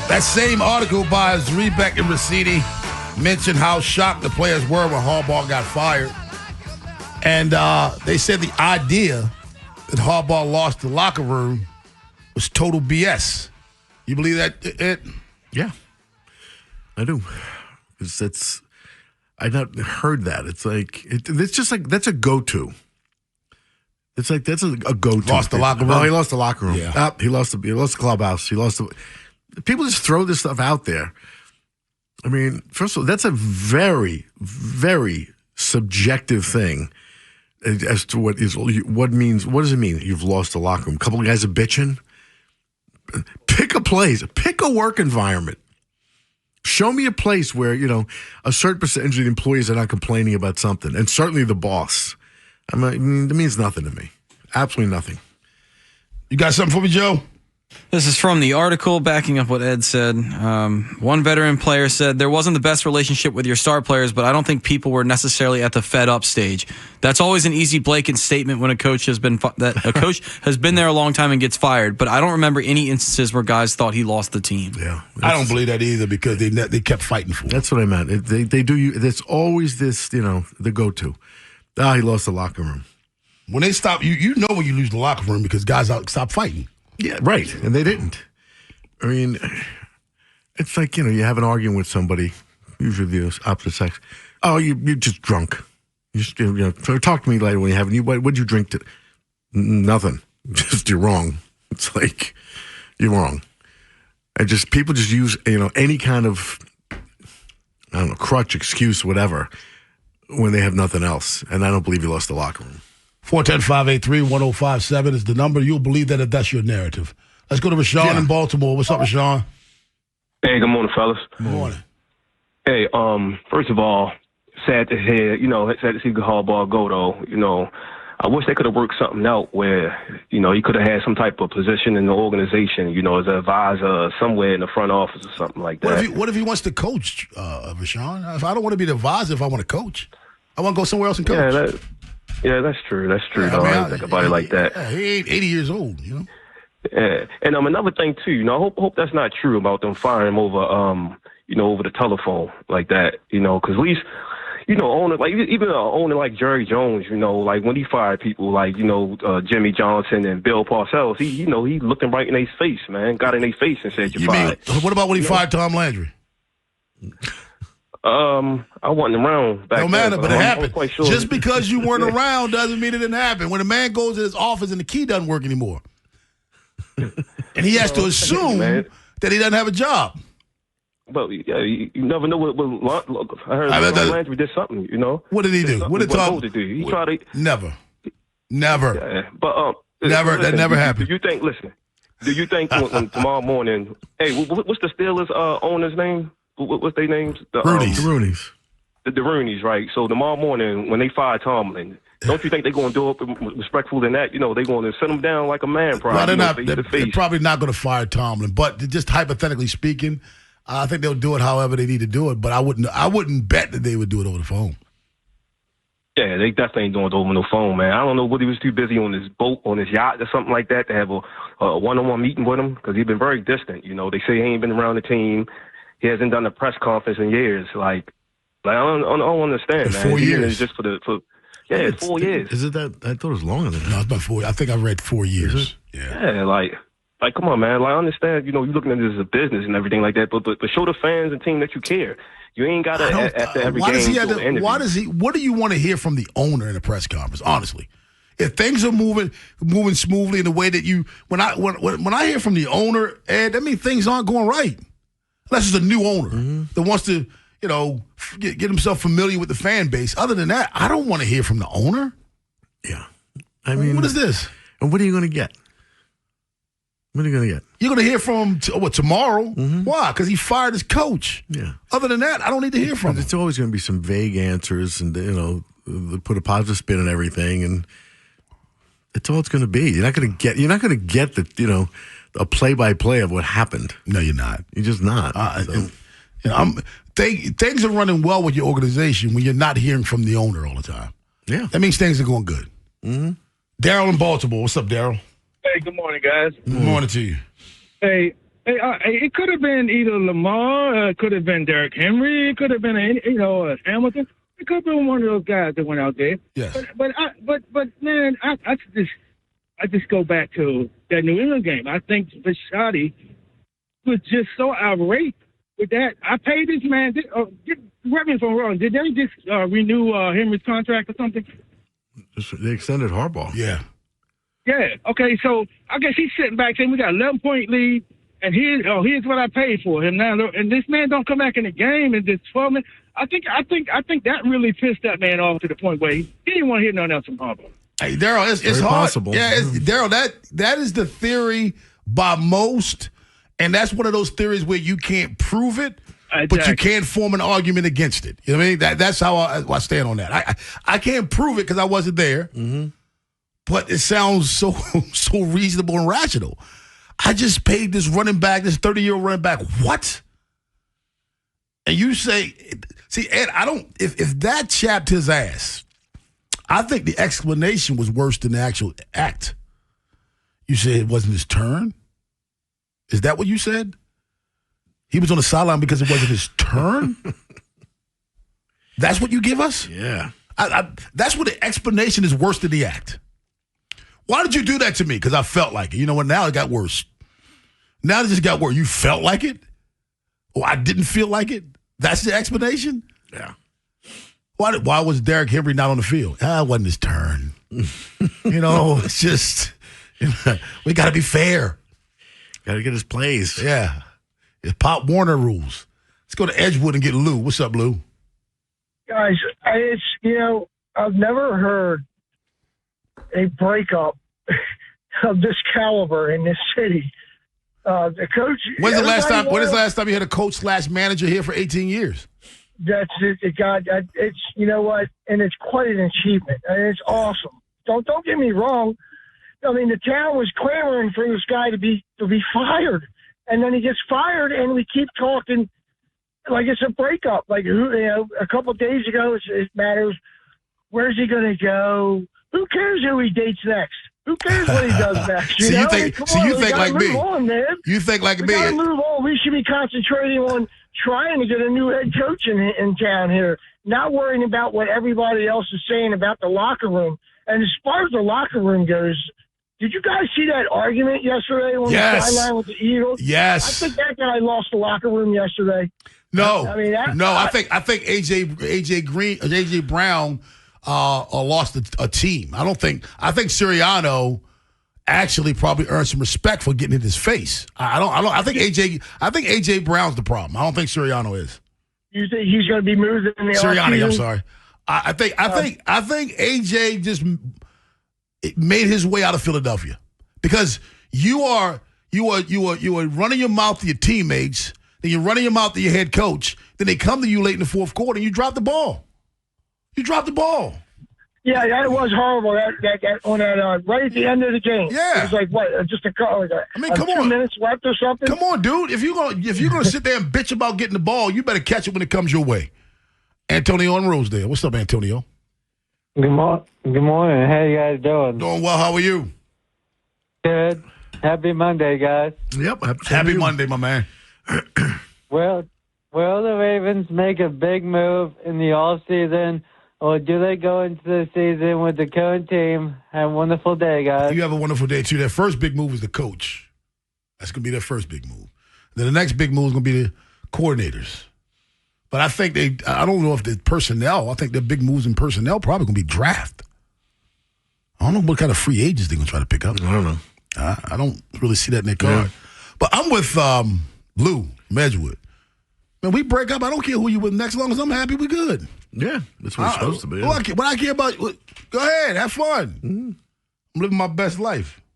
That same article by Zrebiec and Russini mentioned how shocked the players were when Harbaugh got fired. And they said the idea that Harbaugh lost the locker room was total BS. You believe that, Ed? Yeah, I do. I've not heard that. It's just like that's a go-to. It's like that's a go-to. Lost the locker room. Oh, he lost the locker room. Yeah. He lost the clubhouse. People just throw this stuff out there. I mean, first of all, that's a very, very subjective thing as to what does it mean? You've lost the locker room. A couple of guys are bitching. Pick a place. Pick a work environment. Show me a place where, a certain percentage of the employees are not complaining about something, and certainly the boss. I mean, it means nothing to me. Absolutely nothing. You got something for me, Joe? This is from the article backing up what Ed said. One veteran player said, there wasn't the best relationship with your star players, but I don't think people were necessarily at the fed up stage. That's always an easy blanket statement when a coach has been there a long time and gets fired. But I don't remember any instances where guys thought he lost the team. Yeah, I don't believe that either because they kept fighting for it. That's what I meant. They do. There's always this, the go-to. He lost the locker room. When they stop, you know when you lose the locker room because guys stop fighting. Yeah, right. And they didn't. I mean, it's like, you have an argument with somebody, usually the opposite sex. Oh, you're just drunk. Talk to me later when you have what'd you drink? Nothing. Just you're wrong. It's like, you're wrong. And people just use, any kind of, crutch, excuse, whatever, when they have nothing else. And I don't believe you lost the locker room. 410-583-1057 is the number. You'll believe that if that's your narrative. Let's go to Rashawn in Baltimore. What's up, Rashawn? Hey, good morning, fellas. Good morning. Hey, first of all, sad to hear, sad to see Harbaugh go, though. I wish they could have worked something out where, he could have had some type of position in the organization, as an advisor somewhere in the front office or something like that. What if he wants to coach, Rashawn? If I don't want to be the advisor, if I want to coach, I want to go somewhere else and coach. Yeah, that's true. That's true. I didn't think about it like that. Yeah, he ain't 80 years old, Yeah, and another thing too, I hope that's not true about them firing him over, over the telephone like that, because at least, owner like even an owner like Jerry Jones, like when he fired people like Jimmy Johnson and Bill Parcells, he looked them right in their face, man, got in their face and said you're fired. What about when he fired Tom Landry? I wasn't around back then. No matter, but it happened. Sure. Just because you weren't around doesn't mean it didn't happen. When a man goes in his office and the key doesn't work anymore, and he has to assume that he doesn't have a job. But you never know what I heard Landry did something, What did he do? What did Tom do? He tried to never. Yeah, but never. That never happened. Do you think when tomorrow morning? Hey, what's the Steelers owner's name? What's their names? The Roonies. The Roonies, right? So tomorrow morning, when they fire Tomlin, don't you think they're going to do it respectful than that? They're going to sit him down like a man, probably. Well, they're probably not going to fire Tomlin, but just hypothetically speaking, I think they'll do it however they need to do it. But I wouldn't bet that they would do it over the phone. Yeah, they definitely ain't doing it over the phone, man. I don't know whether he was too busy on his boat, on his yacht, or something like that to have a one-on-one meeting with him because he's been very distant. They say he ain't been around the team. He hasn't done a press conference in years. I don't understand, man. 4 years. Just it's 4 years. Is it that? I thought it was longer than that. No, it's about 4 years. I think I read 4 years. Yeah, like come on, man. I understand, you're looking at this as a business and everything like that, but show the fans and team that you care. You ain't got to, after every game, what do you want to hear from the owner in a press conference, honestly? If things are moving smoothly in the way that when I hear from the owner, Ed, that means things aren't going right. Unless it's a new owner that wants to, get himself familiar with the fan base. Other than that, I don't want to hear from the owner. Yeah. I mean, what is this? And what are you going to get? What are you going to get? You're going to hear from him tomorrow. Why? Because he fired his coach. Yeah. Other than that, I don't need to hear from him. It's always going to be some vague answers and, put a positive spin on everything. And that's all it's going to be. You're not going to get the, a play-by-play of what happened. No, you're not. You're just not. Things are running well with your organization when you're not hearing from the owner all the time. Yeah. That means things are going good. Daryl in Baltimore. What's up, Daryl? Hey, good morning, guys. Good morning to you. Hey, It could have been either Lamar, it could have been Derrick Henry, it could have been Hamilton. It could have been one of those guys that went out there. Yes. But man, I just go back to that New England game. I think Bisciotti was just so irate with that. I paid this man. Correct me if I'm wrong. Did they just renew Henry's contract or something? They extended Harbaugh. Yeah. Yeah. Okay. So I guess he's sitting back saying we got 11-point lead, and here's what I paid for him now. And this man don't come back in the game and just 12 minutes. I think that really pissed that man off to the point where he didn't want to hear nothing else from Harbaugh. Hey, Daryl, it's very hard. Possible. Yeah, Daryl, that is the theory by most, and that's one of those theories where you can't prove it, but you can't form an argument against it. You know what I mean? That's how I stand on that. I can't prove it because I wasn't there, but it sounds so reasonable and rational. I just paid this running back, this 30-year-old running back, what? And you say, see, Ed, if that chapped his ass, I think the explanation was worse than the actual act. You said it wasn't his turn? Is that what you said? He was on the sideline because it wasn't his turn? That's what you give us? Yeah. That's what the explanation is worse than the act. Why did you do that to me? Because I felt like it. You know what? Now it got worse. Now it just got worse. You felt like it? Or I didn't feel like it? That's the explanation? Yeah. Why was Derrick Henry not on the field? It wasn't his turn. It's just, we got to be fair. Got to get his plays. Yeah. It's Pop Warner rules. Let's go to Edgewood and get Lou. What's up, Lou? Guys, I've never heard a breakup of this caliber in this city. The coach. When's the last time you had a coach/manager here for 18 years? That's it. God, it's, you know what, and it's quite an achievement. And it's awesome. Don't get me wrong. I mean, the town was clamoring for this guy to be fired, and then he gets fired, and we keep talking like it's a breakup. Like a couple of days ago, it matters. Where's he going to go? Who cares who he dates next? Who cares what he does next? You think like me? On, man. You think like we me? Gotta move on. We should be concentrating on trying to get a new head coach in town here, not worrying about what everybody else is saying about the locker room. And as far as the locker room goes, did you guys see that argument yesterday on the sideline with the Eagles? Yes. I think that guy lost the locker room yesterday. No, I think AJ Brown lost a team. I think Sirianno actually probably earned some respect for getting in his face. I think AJ Brown's the problem. I don't think Sirianno is. You think he's going to be moved in the Sirianni, offseason? I'm sorry. I think AJ just made his way out of Philadelphia because you are running your mouth to your teammates, then you're running your mouth to your head coach, then they come to you late in the fourth quarter and you drop the ball. Yeah, that was horrible. That on that right at the end of the game. Yeah, it was like what? Just a couple. Come 2 on, minutes left or something. Come on, dude. If you're gonna sit there and bitch about getting the ball, you better catch it when it comes your way. Antonio and Rosedale. What's up, Antonio? Good morning. How you guys doing? Doing well. How are you? Good. Happy Monday, guys. Yep. Happy Monday, my man. Will the Ravens make a big move in the offseason, or do they go into the season with the current team? Have a wonderful day, guys. You have a wonderful day, too. Their first big move is the coach. That's going to be their first big move. Then the next big move is going to be the coordinators. But I think I don't know if the personnel, I think their big moves in personnel probably going to be draft. I don't know what kind of free agents they're going to try to pick up. I don't know. I don't really see that in their card. Yeah. But I'm with Lou Edgewood. Man, we break up. I don't care who you with next. As long as I'm happy, we good. Yeah, that's what it's supposed to be. What I care about, go ahead, have fun. Mm-hmm. I'm living my best life.